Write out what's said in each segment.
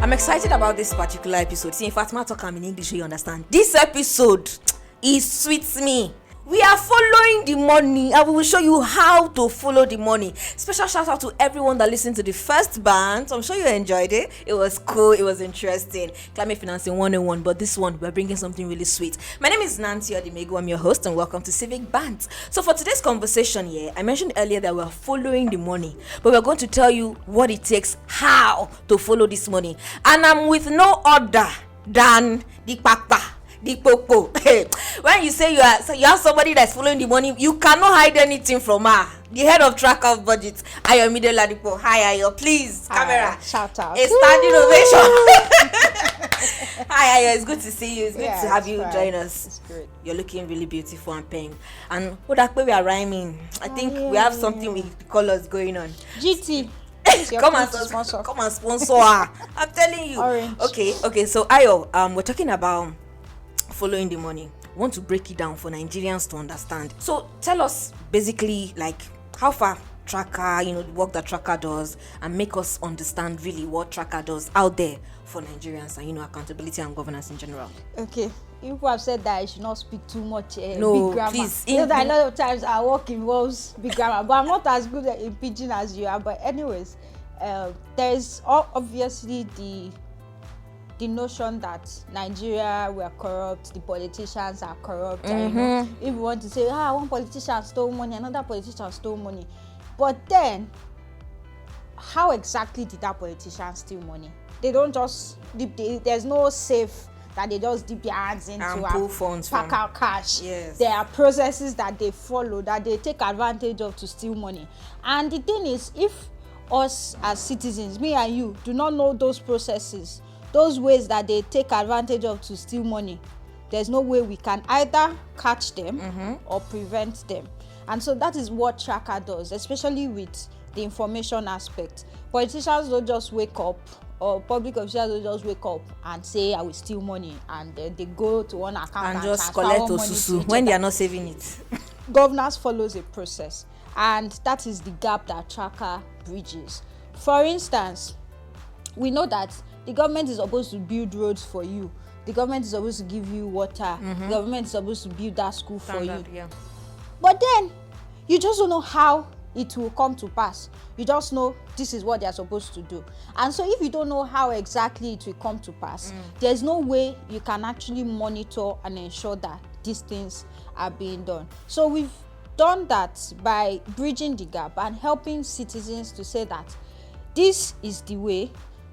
I'm excited about this particular episode. See, in fact, my talk I'm in English so you understand. This episode is sweet me. We are following the money and we will show you how to follow the money. Special shout out to everyone that listened to the first band. I'm sure you enjoyed it. It was cool. It was interesting. Climate Financing 101, but this one, we're bringing something really sweet. My name is Nancy Odimegu. I'm your host and welcome to Civic Bants. So for today's conversation here, I mentioned earlier that we're following the money, but we're going to tell you what it takes, how to follow this money. And I'm with no other than the Papa. The popo. When you say you have somebody that's following the money, you cannot hide anything from her. The head of tracker of budget, Ayo Mide Ladipo. Hi Ayo, please. Hi, camera. shout out. A standing ovation. Hi Ayo, it's good to see you. It's good to have you join us. It's great. You're looking really beautiful and pink. And we are rhyming. I think we have something with the colors going on. GT. Come and sponsor her. I'm telling you. Orange. Okay. So Ayo, we're talking about following the money. We want to break it down for Nigerians to understand. So tell us basically like how far tracker, the work that tracker does, and make us understand really what tracker does out there for Nigerians and accountability and governance in general. Okay. People have said that I should not speak too much No, big grammar. please. You know that a lot of times our work involves big grammar, but I'm not as good at pidgin as you are. But anyways, there's obviously the notion that Nigeria were corrupt, the politicians are corrupt. And, if you want to say, one politician stole money, another politician stole money. But then, how exactly did that politician steal money? They don't just, there's no safe that they just dip their hands into and pull funds pack from out cash. Yes. There are processes that they follow, that they take advantage of to steal money. And the thing is, if us as citizens, me and you, do not know those processes, those ways that they take advantage of to steal money, there's no way we can either catch them or prevent them. And so that is what tracker does, especially with the information aspect. Politicians don't just wake up, or public officials don't just wake up and say, I will steal money, and they go to one account and just collect osusu when they are not saving it. Governance follows a process, and that is the gap that tracker bridges. For instance, we know that the government is supposed to build roads for you. The government is supposed to give you water. The government is supposed to build that school for you. Yeah. But then, you just don't know how it will come to pass. You just know this is what they are supposed to do. And so if you don't know how exactly it will come to pass, there's no way you can actually monitor and ensure that these things are being done. So we've done that by bridging the gap and helping citizens to say that this is the way.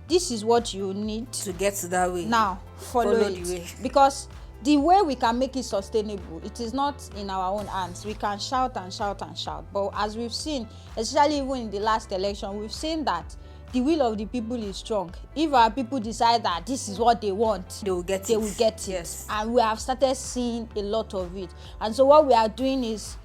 This is what you need to get to that way. Now, follow it. The way. Because the way we can make it sustainable, it is not in our own hands. We can shout and shout and shout. But as we've seen, especially even in the last election, we've seen that the will of the people is strong. If our people decide that this is what they want, they will get it. Yes. And we have started seeing a lot of it. And so what we are doing is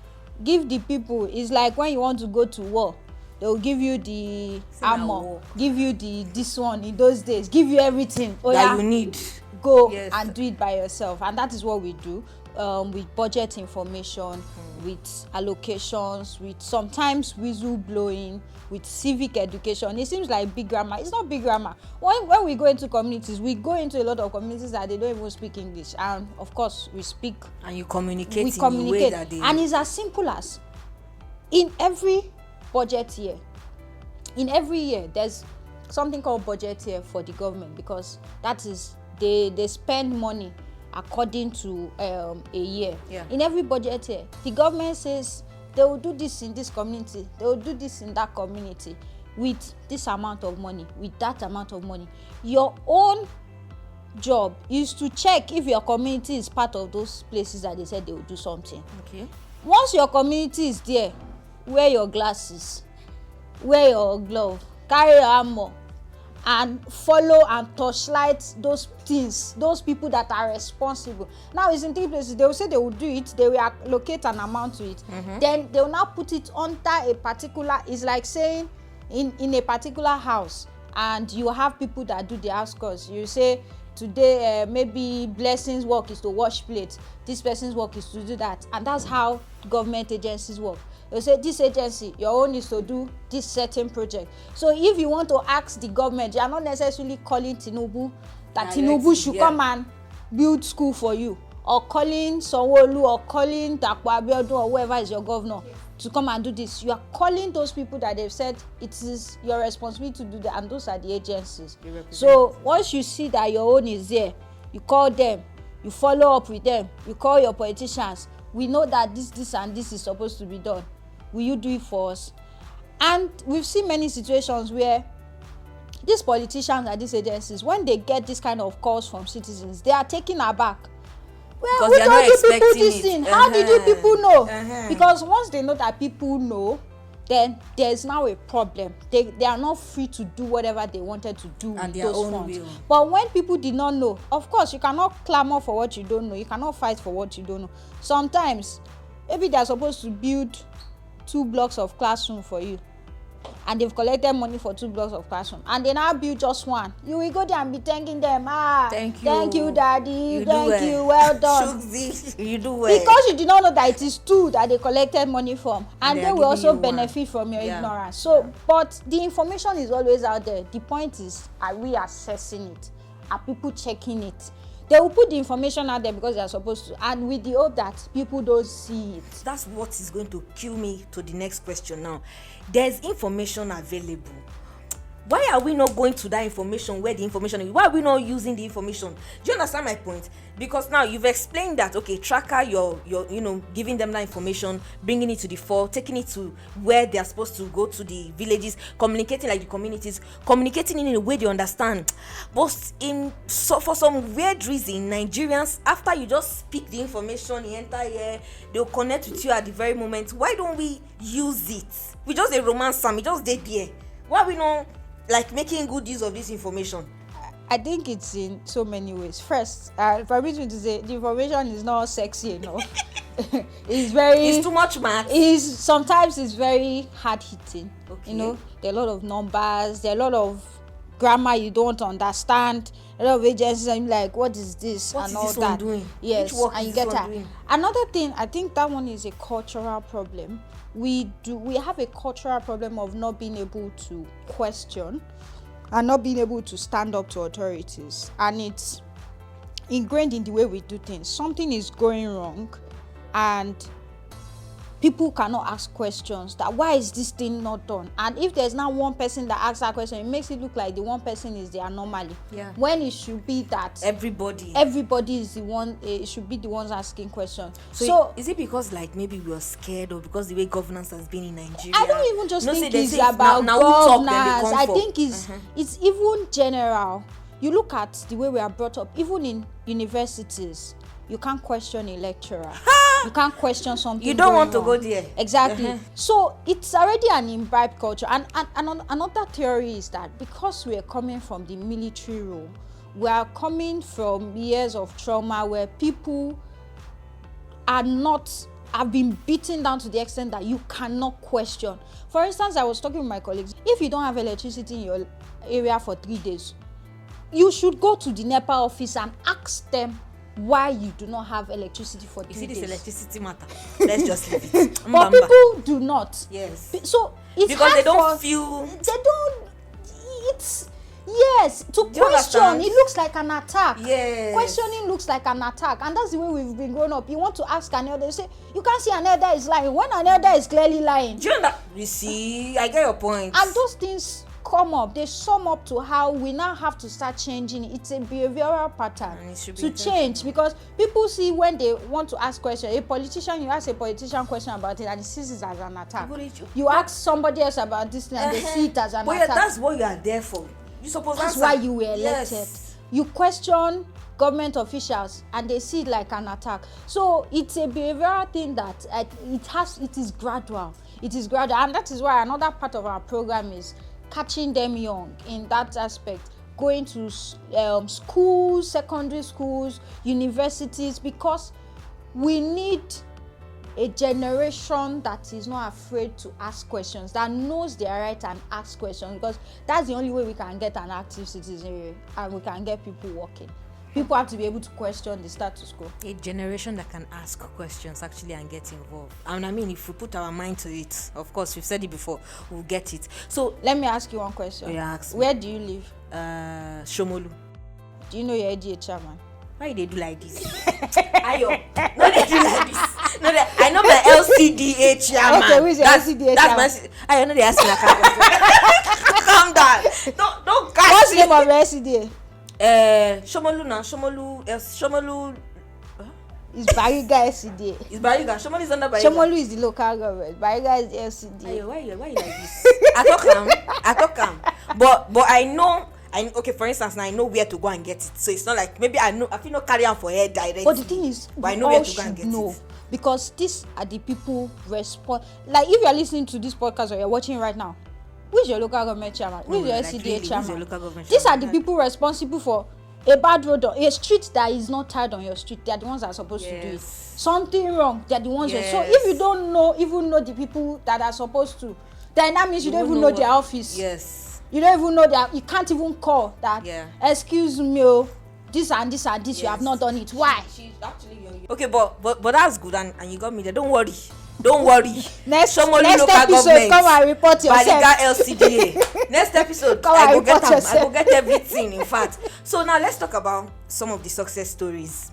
give the people, it's like when you want to go to war. They will give you the armor, give you this one in those days, give you everything that you need. Go and do it by yourself. And that is what we do with budget information, with allocations, with sometimes whistle blowing, with civic education. It seems like big grammar. It's not big grammar. When we go into communities, we go into a lot of communities that they don't even speak English. And of course, we speak. And you communicate in a way that they... And it's as simple as in every budget year. In every year, there's something called budget year for the government, because that is they spend money according to a year. Yeah. In every budget year, the government says they will do this in this community, they will do this in that community with this amount of money, with that amount of money. Your own job is to check if your community is part of those places that they said they will do something. Okay. Once your community is there, wear your glasses, wear your glove, carry your armor, and follow and torchlight those things, those people that are responsible. Now it's in three places. They will say they will do it, they will allocate an amount to it, then they will now put it under a particular, it's like saying in a particular house, and you have people that do the house chores. You say today maybe Blessing's work is to wash plates, this person's work is to do that, and that's how government agencies work. They say this agency, your own is to do this certain project. So if you want to ask the government, you are not necessarily calling Tinubu that Tinubu should come and build school for you, or calling Sanwo-Olu, or calling Dapo Abiodun, or whoever is your governor to come and do this. You are calling those people that they've said it is your responsibility to do that, and those are the agencies. So once you see that your own is there, you call them, you follow up with them, you call your politicians. We know that this and this is supposed to be done. Will you do it for us? And we've seen many situations where these politicians and these agencies, when they get this kind of calls from citizens, they are taken aback. Well, we told you people this thing. How did you people know? Because once they know that people know, then there's now a problem. They are not free to do whatever they wanted to do with those funds. But when people did not know, of course, you cannot clamor for what you don't know. You cannot fight for what you don't know. Sometimes, maybe they are supposed to build 2 blocks of classroom for you, and they've collected money for 2 blocks of classroom, and they now build just 1. You will go there and be thanking them. Thank you, daddy. Thank you, well done. You do well. Because you did not know that it is 2 that they collected money from, and they will also benefit from your ignorance. So, but the information is always out there. The point is, are we assessing it? Are people checking it? They will put the information out there because they are supposed to, and with the hope that people don't see it. That's what is going to kill me to the next question now. There's information available. Why are we not going to that information where the information is? Why are we not using the information? Do you understand my point? Because now you've explained that, okay, tracker, you're giving them that information, bringing it to the fore, taking it to where they're supposed to go, to the villages, communicating like the communities, communicating in a way they understand. But for some weird reason, Nigerians, after you just speak the information, you enter here, they'll connect with you at the very moment. Why don't we use it? We just a romance Sam, we just dead there. Why are we not making good use of this information? I think it's in so many ways. First, permit me to say the information is not sexy enough. It's too much math. Sometimes it's very hard hitting. Okay. There are a lot of numbers, there are a lot of grammar you don't understand, a lot of agencies, and you're like, what is this? What and is all this that. one doing? Yes, and you get that. Another thing, I think that one is a cultural problem. We have a cultural problem of not being able to question and not being able to stand up to authorities, and it's ingrained in the way we do things. Something is going wrong and people cannot ask questions, that why is this thing not done? And if there's now one person that asks that question, it makes it look like the one person is the anomaly. When it should be that everybody is the one. It should be the ones asking questions. So is it because maybe we are scared, or because the way governance has been in Nigeria? I don't even just think it's about governance. I think it's even general. You look at the way we are brought up, even in universities. You can't question a lecturer. You can't question something. You don't want to go there. Exactly. So it's already an imbibed culture. And another theory is that because we are coming from the military rule, we are coming from years of trauma where people have been beaten down to the extent that you cannot question. For instance, I was talking with my colleagues. If you don't have electricity in your area for 3 days, you should go to the NEPA office and ask them why you do not have electricity for 3 days. You see this electricity matter. Let's just leave it. But people do not. Yes. So it's because they don't feel. They don't. It's yes. To question, it looks like an attack. Yes. Questioning looks like an attack, and that's the way we've been growing up. You want to ask an elder, you say you can't see an elder is lying when an elder is clearly lying. Do you know that? You see, I get your point. And those things come up, they sum up to how we now have to start changing. It's a behavioral pattern to change, because people see when they want to ask questions. You ask a politician question about it and he sees it as an attack. You ask somebody else about this thing and they see it as an attack. That's what you are there for. That's why you were elected. Yes. You question government officials and they see it like an attack. So it's a behavioral thing that it is gradual. It is gradual, and that is why another part of our program is catching them young in that aspect, going to schools, secondary schools, universities, because we need a generation that is not afraid to ask questions, that knows their right and ask questions, because that's the only way we can get an active citizenry and we can get people working. People have to be able to question the status quo. A generation that can ask questions actually and get involved. And I mean, if we put our mind to it, of course, we've said it before, we'll get it. So let me ask you one question. Yeah, ask me. Where do you live? Shomolu. Do you know your ADA chairman? Why they do like this? Ayo, no, they do like this. No, I know my LCDA chairman. Okay, who is your LCDA chairman? I know they ask me like calm down. Don't catch What's the name of your LCDA? Shomolu. Is Bariga LCDA? Is Bariga? Shomolu is under Bariga. Shomolu is the local government. Bariga is the LCDA. Ayo, why you like this? I talk calm. But I know. Okay, for instance, now I know where to go and get it. So it's not like maybe I feel not carry on for head directly. But the thing is, I know where to go and get it. Because these are the people respond. Like if you are listening to this podcast or you're watching right now, who is your local government chairman? Who is your LCDA chairman? These are the people responsible for a bad road or a street that is not tied on your street. They are the ones that are supposed to do it. Something wrong, they are the ones that. So if you don't even know the people that are supposed to, then that means you don't even know their office. Yes. You don't even know that. You can't even call that. Yeah. Excuse me, this and this and this. Yes. You have not done it. Why? She's actually young. Okay, but that's good and you got me there. Don't worry. Next episode, come and report yourself. Bariga LCDA. Next episode, I go get everything. In fact, so now let's talk about some of the success stories.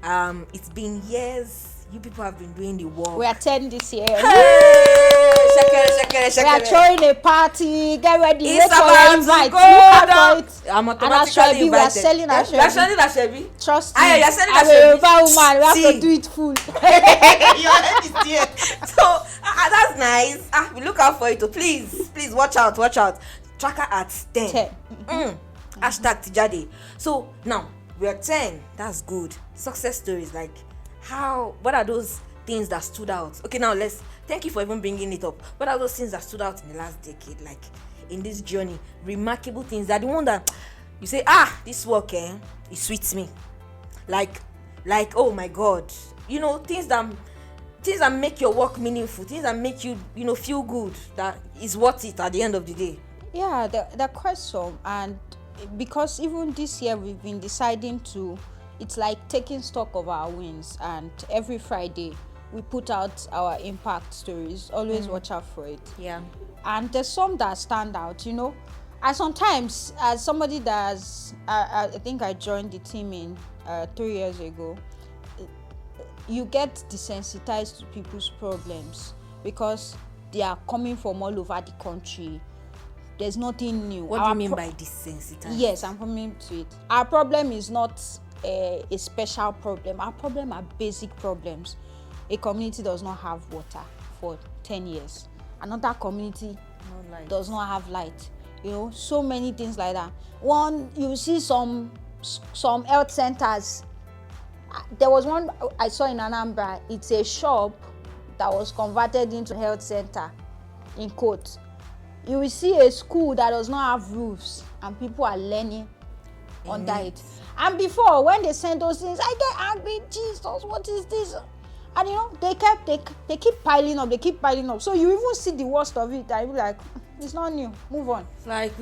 It's been years. You people have been doing the work. We are 10 this year. Hey! Shekere. We are throwing a party. Get ready. It's wait for your invite. Look out for it. I'm automatically invited. We are selling Ashwebi. We are selling Ashwebi. Trust me. You're selling I'm a Yoruba woman. We have to do it full. Your head is there. So that's nice. We look out for it. Please watch out. Tracker at 10. Hashtag Tijade. So now we are 10. That's good. Success stories like. What are those things that stood out? Okay, now thank you for even bringing it up. What are those things that stood out in the last decade, like in this journey? Remarkable things that the one that you say, this work, it sweets me. Like, oh my God, things that make your work meaningful, things that make you, feel good, that is worth it at the end of the day. Yeah, they're quite some, and because even this year we've been deciding to. It's like taking stock of our wins, and every Friday we put out our impact stories. Always watch out for it. Yeah. And there's some that stand out, And sometimes, as somebody that's, I think I joined the team in 3 years ago, you get desensitized to people's problems because they are coming from all over the country. There's nothing new. What do you mean by desensitized? Yes, I'm coming to it. Our problem is not a special problem. Our problem are basic problems. A community does not have water for 10 years. Another community does not have light. So many things like that. One, you see some health centers. There was one I saw in Anambra. It's a shop that was converted into a health center, in quotes. You will see a school that does not have roofs and people are learning under it. And before, when they send those things, I get angry. Jesus, what is this? And they keep piling up. So you even see the worst of it. I be like, it's not new. Move on. It's like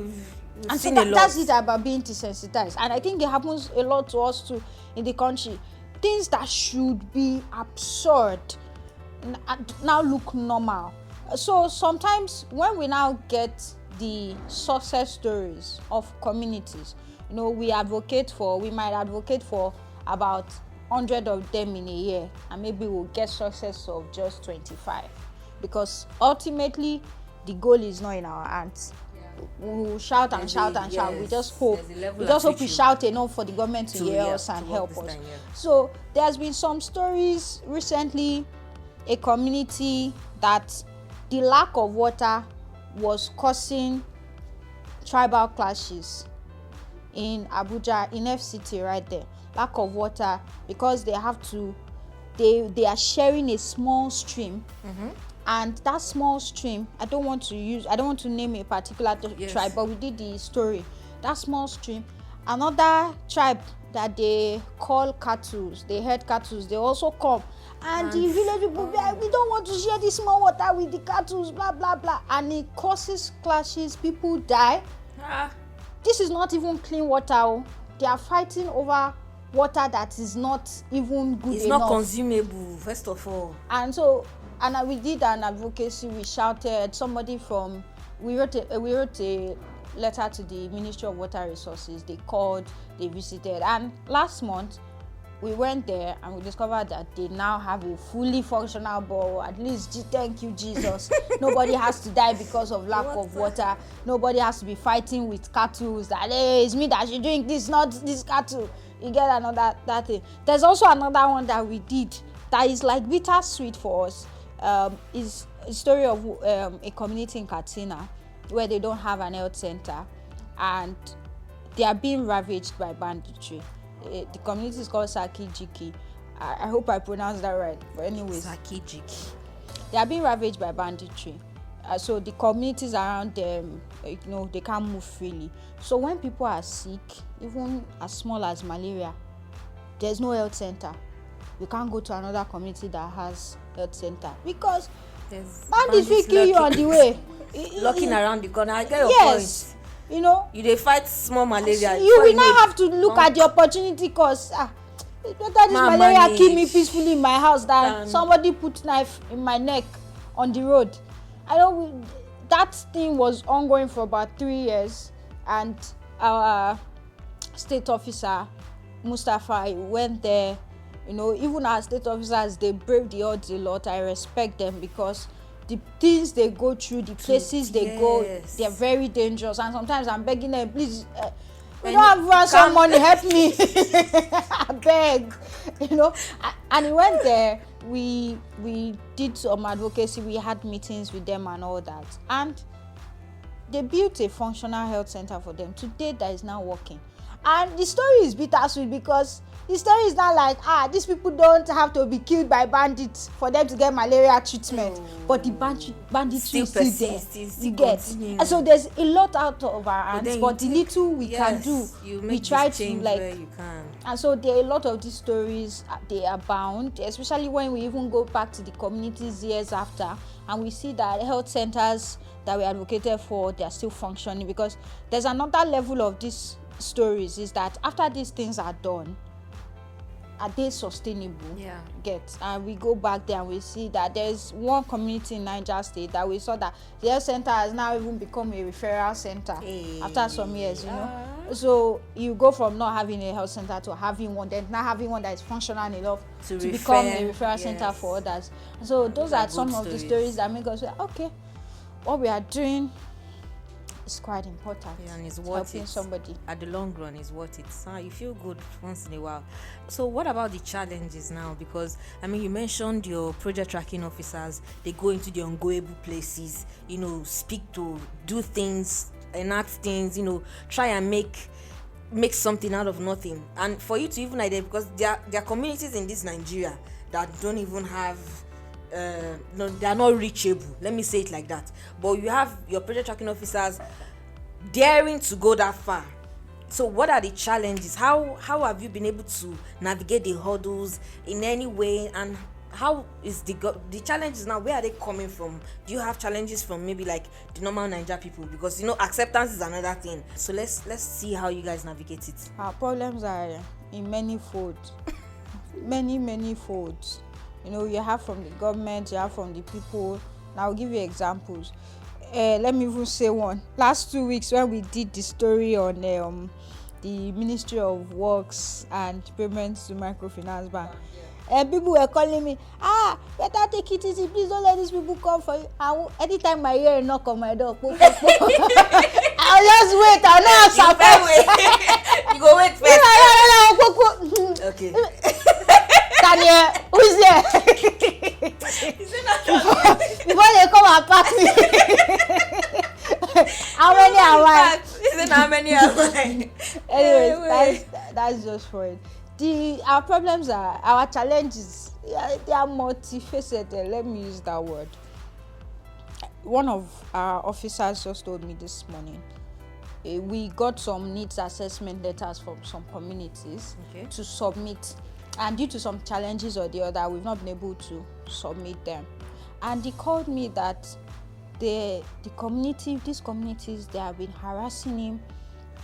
and so that's it about being desensitized. And I think it happens a lot to us too in the country. Things that should be absurd now look normal. So sometimes when we now get the success stories of communities, we might advocate for about 100 of them in a year, and maybe we'll get success of just 25, because ultimately the goal is not in our hands. We will shout and shout. We just hope we shout enough for the government to hear us and help us. So there's been some stories recently, a community that the lack of water was causing tribal clashes in Abuja, in FCT right there. Lack of water because they are sharing a small stream. And that small stream, I don't want to name a particular tribe, but we did the story. That small stream, another tribe that they call cattle, they herd cattle, they also come. And the village people be like, we don't want to share this small water with the cattle, blah, blah, blah. And it causes clashes, people die. This is not even clean water. They are fighting over water that is not even good it's enough. not consumable, first of all. And so, we did an advocacy. We shouted. We wrote a letter to the Ministry of Water Resources. They called, they visited, and last month we went there and we discovered that they now have a fully functional bore. At least, thank you, Jesus. Nobody has to die because of lack of water. Nobody has to be fighting with cattle. That, hey, it's me that should drink this, not this cattle. You get another that thing. There's also another one that we did that is like bittersweet for us. Is a story of a community in Katsina where they don't have an health center and they are being ravaged by banditry. The community is called Sakijiki. I hope I pronounced that right. But anyways, Sakijiki. They are being ravaged by banditry. So the communities around them, they can't move freely. So when people are sick, even as small as malaria, there's no health center. You can't go to another community that has health center because bandits will kill you on the way. Looking around the corner, I get your yes, point. You dey fight small malaria. You will now have to look at the opportunity cost. It's better this malaria kill me peacefully in my house than somebody put knife in my neck on the road. That thing was ongoing for about 3 years, and our state officer Mustafa went there. Even our state officers, they brave the odds a lot. I respect them because the things they go through, the places they go, they're very dangerous. And sometimes I'm begging them, please, we don't have some money, help me. I beg, And he went there. We did some advocacy. We had meetings with them and all that. And they built a functional health center for them. Today, that is now working. And the story is bittersweet because the story is not like, these people don't have to be killed by bandits for them to get malaria treatment. But the bandits is still there. You get. And so there's a lot out of our hands, but the little we can do, we try to like. And so there are a lot of these stories, they abound, especially when we even go back to the communities years after, and we see that health centers that we advocated for, they are still functioning. Because there's another level of these stories is that after these things are done, are they sustainable? And we go back there and we see that there's one community in Niger State that we saw that the health center has now even become a referral center after some years, So you go from not having a health center to having one, then now having one that is functional enough to become a referral center for others. So those are some of the stories that make us say, okay, what we are doing is quite important. And it's worth it. Somebody at the long run is worth it. So you feel good once in a while. So what about the challenges now? Because you mentioned your project tracking officers. They go into the ungoable places. Speak to, do things, enact things. Try and make something out of nothing. And for you to even idea, because there are communities in this Nigeria that don't even have. They are not reachable, let me say it like that. But you have your project tracking officers daring to go that far. So what are the challenges? How have you been able to navigate the hurdles in any way? And how is the challenges now? Where are they coming from? Do you have challenges from maybe like the normal Niger people? Because acceptance is another thing. So let's see how you guys navigate it. Our problems are in many folds. many folds. You have from the government, you have from the people. Now I'll give you examples. Let me even say one. Last 2 weeks when we did the story on the Ministry of Works and Payments to Microfinance Bank, people were calling me, better take it easy, please don't let these people come for you. Anytime I hear a knock on my door, I'll just wait. I'll not answer. You go wait first. Okay. Daniel, who's there? Before they come and pack me. How many are I? How many are I? Anyways, that's just for it. Our problems are, our challenges, they are multifaceted. Let me use that word. One of our officers just told me this morning, we got some needs assessment letters from some communities to submit. And due to some challenges or the other, we've not been able to submit them. And he called me that these communities, they have been harassing him.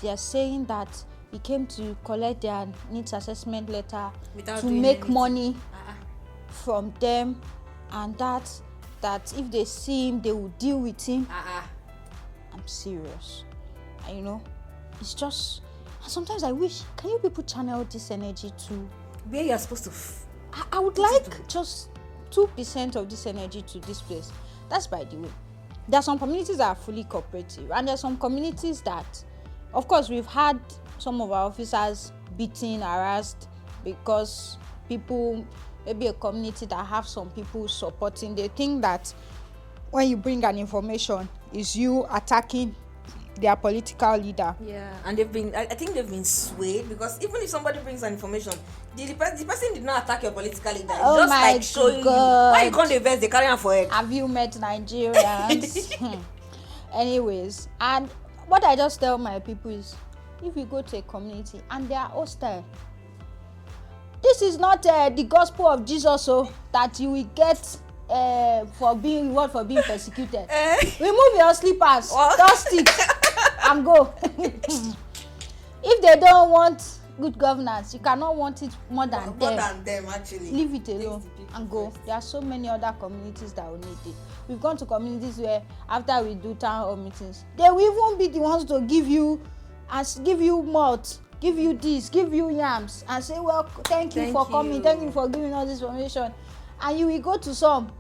They are saying that he came to collect their needs assessment letter Without to doing make anything. money from them, and that if they see him they will deal with him. I'm serious. And it's just, and sometimes I wish, can you people channel this energy to where you're supposed to I would like just 2% of this energy to this place. That's by the way. There are some communities that are fully cooperative, and there are some communities that, of course, we've had some of our officers beaten, harassed, because people, maybe a community that have some people supporting, they think that when you bring an information, is you attacking their political leader. Yeah, and I think they've been swayed, because even if somebody brings an information, the person did not attack your political leader. It's Oh just my like showing God. you why you can't invest, they carry on for it. Have you met Nigerians? Anyways, and what I just tell my people is, if you go to a community and they are hostile, this is not the gospel of Jesus, so that you will get for being persecuted. Remove your slippers, dust it, and go. If they don't want good governance, you cannot want it more than them. Actually. Leave it alone and go. There are so many other communities that will need it. We've gone to communities where after we do town hall meetings, they will even be the ones to give you malt, give you this, give you yams, and say, well, thank you for coming, thank you for giving us this information. And you will go to some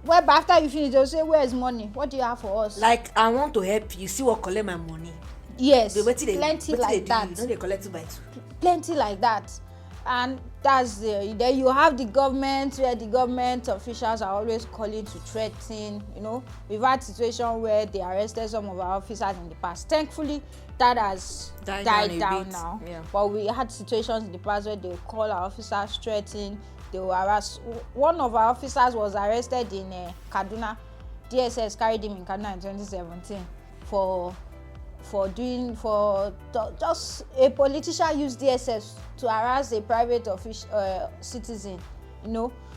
where after you finish, they'll say, where's money? What do you have for us? Like, I want to help you. See what collect my money. Yes, plenty like that. You know they collect 2 by 2. Plenty like that. And that's then you have the government, where the government officials are always calling to threaten. We've had situation where they arrested some of our officers in the past. Thankfully, that has died down now. Yeah. But we had situations in the past where they will call our officers, threaten, they will harass. One of our officers was arrested in Kaduna. DSS carried him in Kaduna in 2017 for just a politician used DSS to harass a private citizen,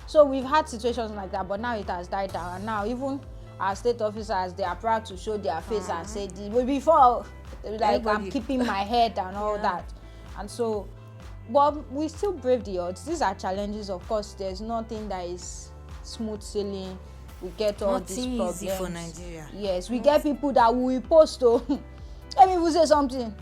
So we've had situations like that, but now it has died down. And now even our state officers, they are proud to show their face and say, before, like, I'm keeping my head and all that. And so, but we still brave the odds. These are challenges, of course. There's nothing that is smooth sailing. We get all these problems. Easy for Nigeria. Yes, we get people that will post let me even say something.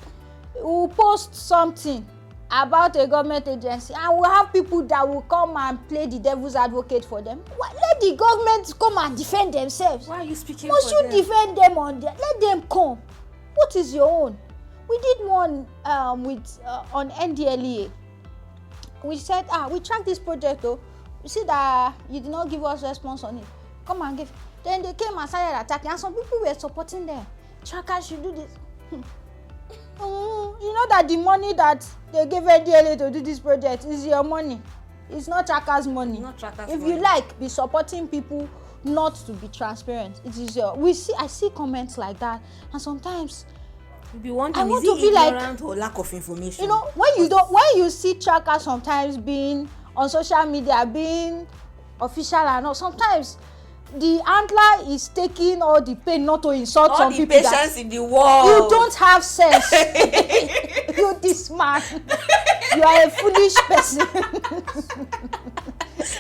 We will post something about a government agency, and we'll have people that will come and play the devil's advocate for them. Let the government come and defend themselves. Why are you speaking Must for you them? defend them on there? Let them come. What is your own? We did one with on NDLEA. We said, we tracked this project though. You see that you did not give us response on it. Come and give. Then they came and started attacking, and some people were supporting them. Trackers should do this. You know that the money that they gave NDLEA to do this project is your money. It's not trackers' money. If you like, be supporting people not to be transparent. It is your. I see comments like that, and sometimes you be wondering, I want is to it be ignorant like, or lack of information? When you see trackers sometimes being on social media, being official and all, sometimes the handler is taking all the pain not to insult some people. All the patience in the world. You don't have sense. You this man. You are a foolish person.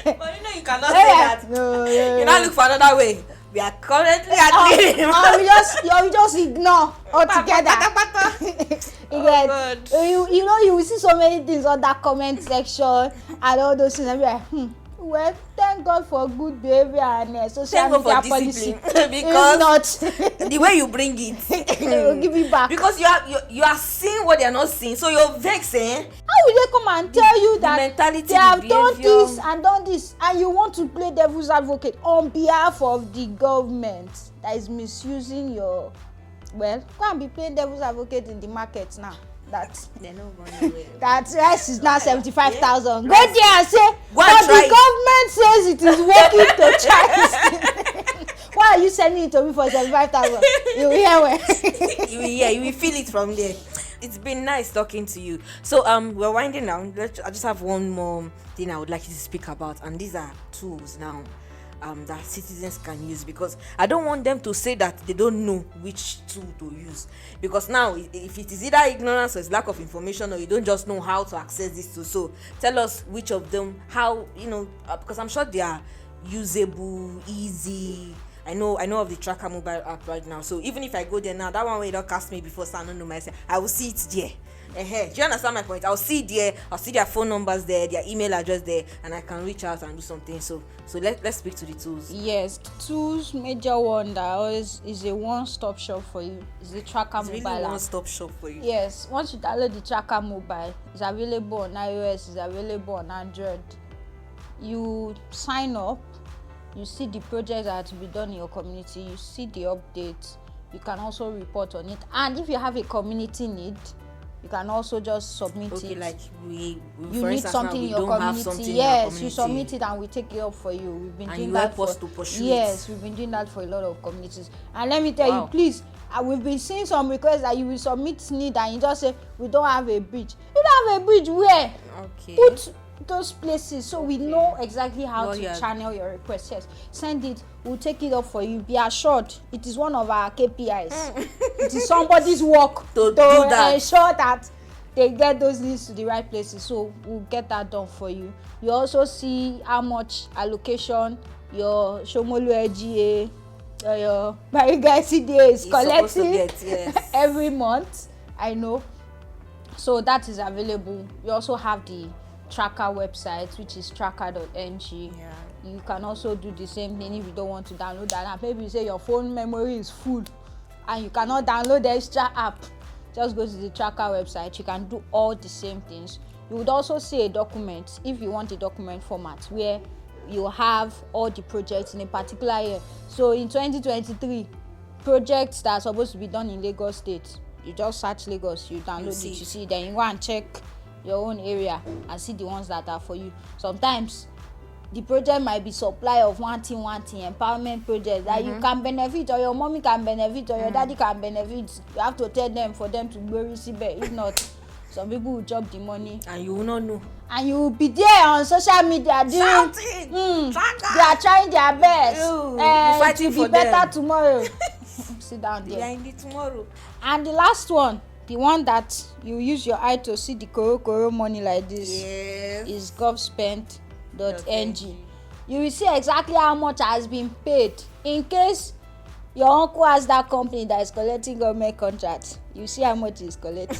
But you cannot say that. No. You now look for another way. We are currently agreeing. You just ignore altogether. You will see so many things on that comment section and all those things, and be like, well, thank God for good behavior and social media policy. Because not the way you bring it, they will give it back. Because you are seeing what they are not seeing, so you're vexing. How will they come and tell you that mentality, they have done this and done this, and you want to play devil's advocate on behalf of the government that is misusing your? Well, go and be playing devil's advocate in the market now. That rice is now 75,000. Go there and say, but the government says it is working to try. Why are you sending it to me for 75,000? You will hear where? You will feel it from there. It's been nice talking to you. So we're winding down. I just have one more thing I would like you to speak about, and these are tools now. that citizens can use, because I don't want them to say that they don't know which tool to use, because now if it is either ignorance or it's lack of information, or you don't just know how to access this tool. So tell us which of them, how, because I'm sure they are usable, easy. I know of the Tracker mobile app right now, so even if I go there now, that one way don't cast me before, so I don't know myself, I will see it there. Do you understand my point? I'll see there, I'll see their phone numbers there, their email address there, and I can reach out and do something. So let's speak to the tools. Yes, the tools, major one that always is a one-stop shop for you is the Tracker It's mobile really app. one-stop shop for you. Yes, once you download the Tracker mobile, it's available on iOS, it's available on Android. You sign up, you see the projects that are to be done in your community, you see the updates, you can also report on it, and if you have a community need, you can also just submit it. Okay, like we you for need instance, something now, in your community. Yes, you submit it and we take it up for you. We've been doing that for yes, we've been doing that for a lot of communities. And let me tell you, please, we've been seeing some requests that you will submit need and you just say we don't have a bridge. You don't have a bridge where? Okay. Put those places so we know exactly how to channel your request. Yes, send it, we'll take it up for you. Be assured it is one of our KPIs. It is somebody's work to ensure that they get those links to the right places, so we'll get that done for you. You also see how much allocation your Shomolu EGA, your Bariga CDA is collecting every month. I know, so that is available. You also have the Tracker website, which is tracker.ng. You can also do the same thing if you don't want to download that app. Maybe you say your phone memory is full and you cannot download the extra app, just go to the Tracker website. You can do all the same things. You would also see a document if you want a document format where you have all the projects in a particular year. So in 2023, projects that are supposed to be done in Lagos State, you just search Lagos, you download it, you see, then you go and check your own area and see the ones that are for you. Sometimes the project might be supply of one thing, empowerment project that you can benefit, or your mommy can benefit, or your daddy can benefit. You have to tell them for them to go receive it. If not, some people will drop the money and you will not know, and you will be there on social media doing they are trying their best to be better tomorrow. Sit down there. They are in the tomorrow. And the last one, the one that you use your eye to see the koro money like this, is govspend.ng. You will see exactly how much has been paid. In case your uncle has that company that is collecting government contracts, you see how much is collecting.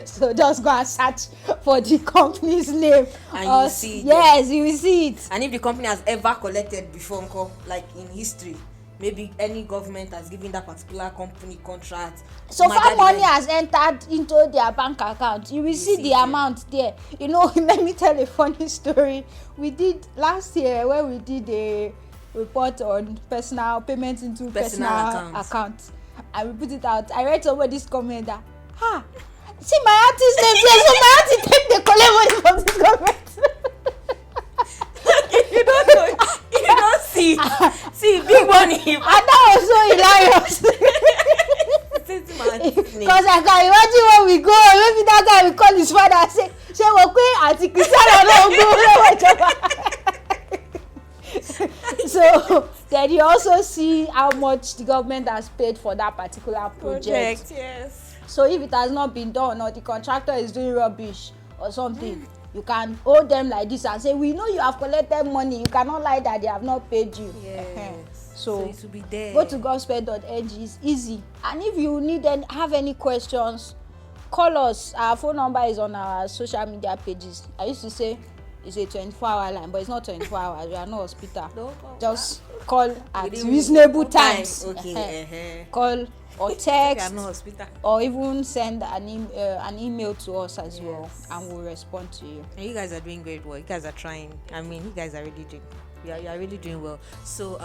So just go and search for the company's name and you will see it. Yes, you will see it. And if the company has ever collected before, like in history, maybe any government has given that particular company contract, so far money has entered into their bank account, you will see the amount there. Let me tell a funny story. We did last year when we did a report on personal payments into personal accounts, and we put it out. I read somebody's comment that see my artist name there, so my artist take the collect money from this government. You don't know, you don't see big money. And that was so hilarious. Because I can imagine when we go, maybe that guy will call his father and say we're going Auntie Cristiano. So then you also see how much the government has paid for that particular project. Yes. So if it has not been done, or the contractor is doing rubbish or something, you can hold them like this and say, we know you have collected money. You cannot lie that they have not paid you. Yes. So it will be there. Go to govspend.ng. It's easy. And if you need and have any questions, call us. Our phone number is on our social media pages. I used to say it's a 24-hour line, but it's not 24 hours. We are not hospital. Just call at reasonable times. Call or text or even send an email to us as well, and we'll respond to you. And you guys are doing great work. You guys are trying. I mean, you guys are really doing. You are really doing well. So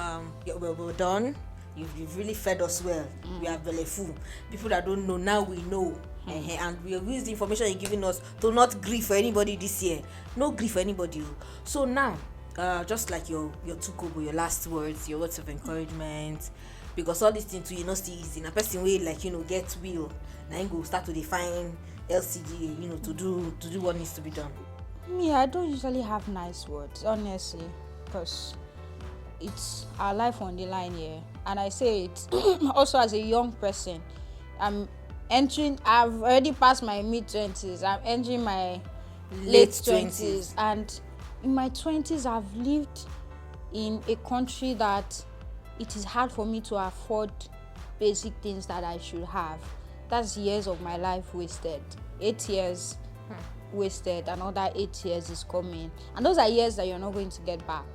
we're done. You've really fed us well. We are very full. People that don't know, now we know. And we will use the information you're giving us to not grieve for anybody this year. No grief for anybody. So now, just like your tukobo, your last words, your words of encouragement, because all these things too, still easy. In a person way, get will, now you go start to define LCD, to do what needs to be done. Me, I don't usually have nice words, honestly. because it's our life on the line here. And I say it also as a young person. I've already passed my mid-20s. I'm entering my late 20s. And in my 20s, I've lived in a country that it is hard for me to afford basic things that I should have. That's years of my life wasted. 8 years wasted. Another 8 years is coming. And those are years that you're not going to get back.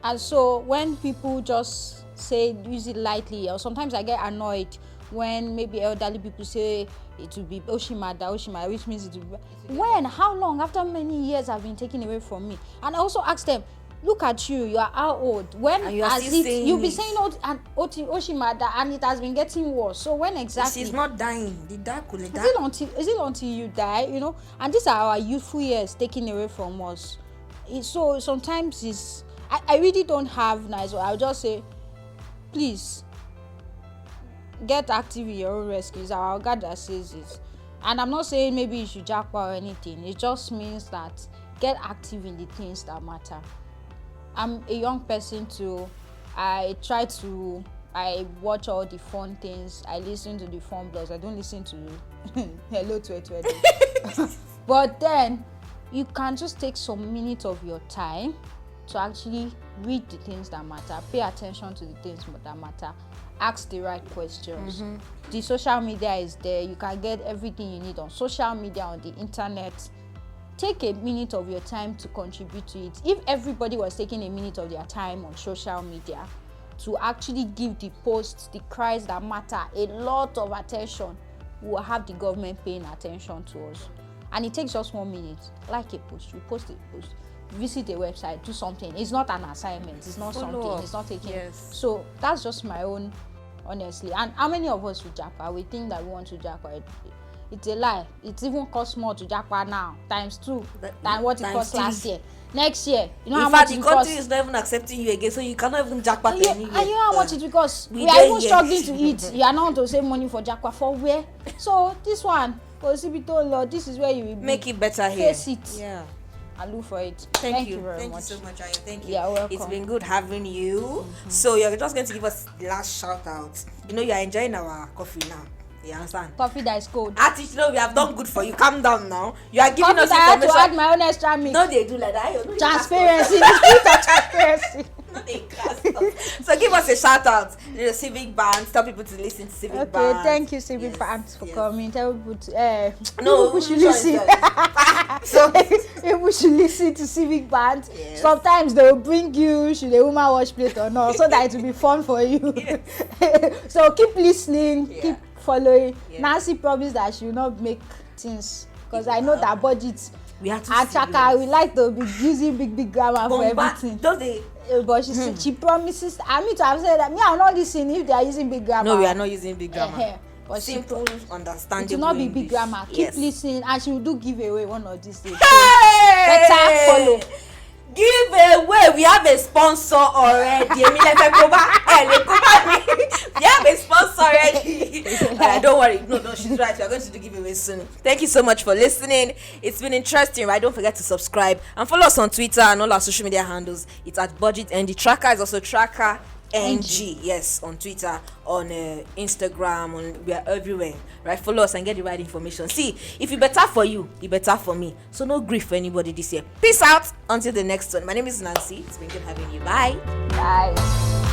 And so when people just say use it lightly, or sometimes I get annoyed when maybe elderly people say it will be Oshimada, which means it will be when, how long, after many years have been taken away from me. And I also ask them, look at you are how old? When has it, you'll be saying Oshimada and it has been getting worse. So when exactly? She's not dying. The dark will die. Is it until you die, and these are our youthful years taken away from us. So sometimes I really don't have nice. I'll just say, please get active in your own rescues. Our God that says it. And I'm not saying maybe you should jackpot or anything. It just means that get active in the things that matter. I'm a young person too. I watch all the fun things. I listen to the fun blogs. I don't listen to hello to But then you can just take some minutes of your time to actually read the things that matter, pay attention to the things that matter, ask the right questions. The social media is there. You can get everything you need on social media, on the internet. Take a minute of your time to contribute to it. If everybody was taking a minute of their time on social media to actually give the posts, the cries that matter a lot of attention, we will have the government paying attention to us. And it takes just 1 minute. Like a post, you post a post, visit a website, do something. It's not an assignment. It's not something. It's not taking. Yes. So that's just my own, honestly. And how many of us will jackpot? We think that we want to jackpot. It's a lie. It even costs more to jackpot now, ×2 than what it cost last year. Next year, how much it costs. In fact, the country is not even accepting you again, so you cannot even jackpot anywhere. And how much it costs? We are even struggling to eat. You are not to save money for jackpot for where? So this one, this is where you will make it better here. Face it. Yeah. I look for it. Thank you very Thank much. you so much, Ayo. Thank you. Yeah, welcome. It's been good having you. So you're just going to give us the last shout out. You are enjoying our coffee now. You understand? Coffee that is cold. Artist, we have done good for you. Calm down now. You are giving coffee us that information. I had to add my own extra milk. No, they do like that. No, transparency. The spirit of transparency. No, they can't. So give us a shout out. Civic Bants. Tell people to listen to Civic Bants. Okay, thank you, Civic Bants, for coming. Tell people to people should listen. So people should listen to Civic Bants. Yes. Sometimes they will bring you should a woman wash plate or not, so that it will be fun for you. Yes. So keep listening, keep following. Yeah. Nancy promised that she will not make things, because I know that budget. We have to Achaka, we like to be using big grammar for everything. Don't they? But she promises. I mean to have said that I will not listen if they are using big grammar. No, we are not using big grammar. But simple, understandable. It will not be big grammar. Yes. Keep listening, and she will do giveaway one of these days. Hey! Better follow. Giveaway. We have a sponsor already. We have a sponsor already. Don't worry. No, she's right. We are going to do giveaway soon. Thank you so much for listening. It's been interesting, right? Don't forget to subscribe and follow us on Twitter and all our social media handles. It's at Budget NG. Tracker is also Tracker NG. Yes, on Twitter, on Instagram, we are everywhere, right? Follow us and get the right information. See, if it better for you, it better for me. So no grief for anybody this year. Peace out until the next one. My name is Nancy. It's been good having you. Bye. Bye.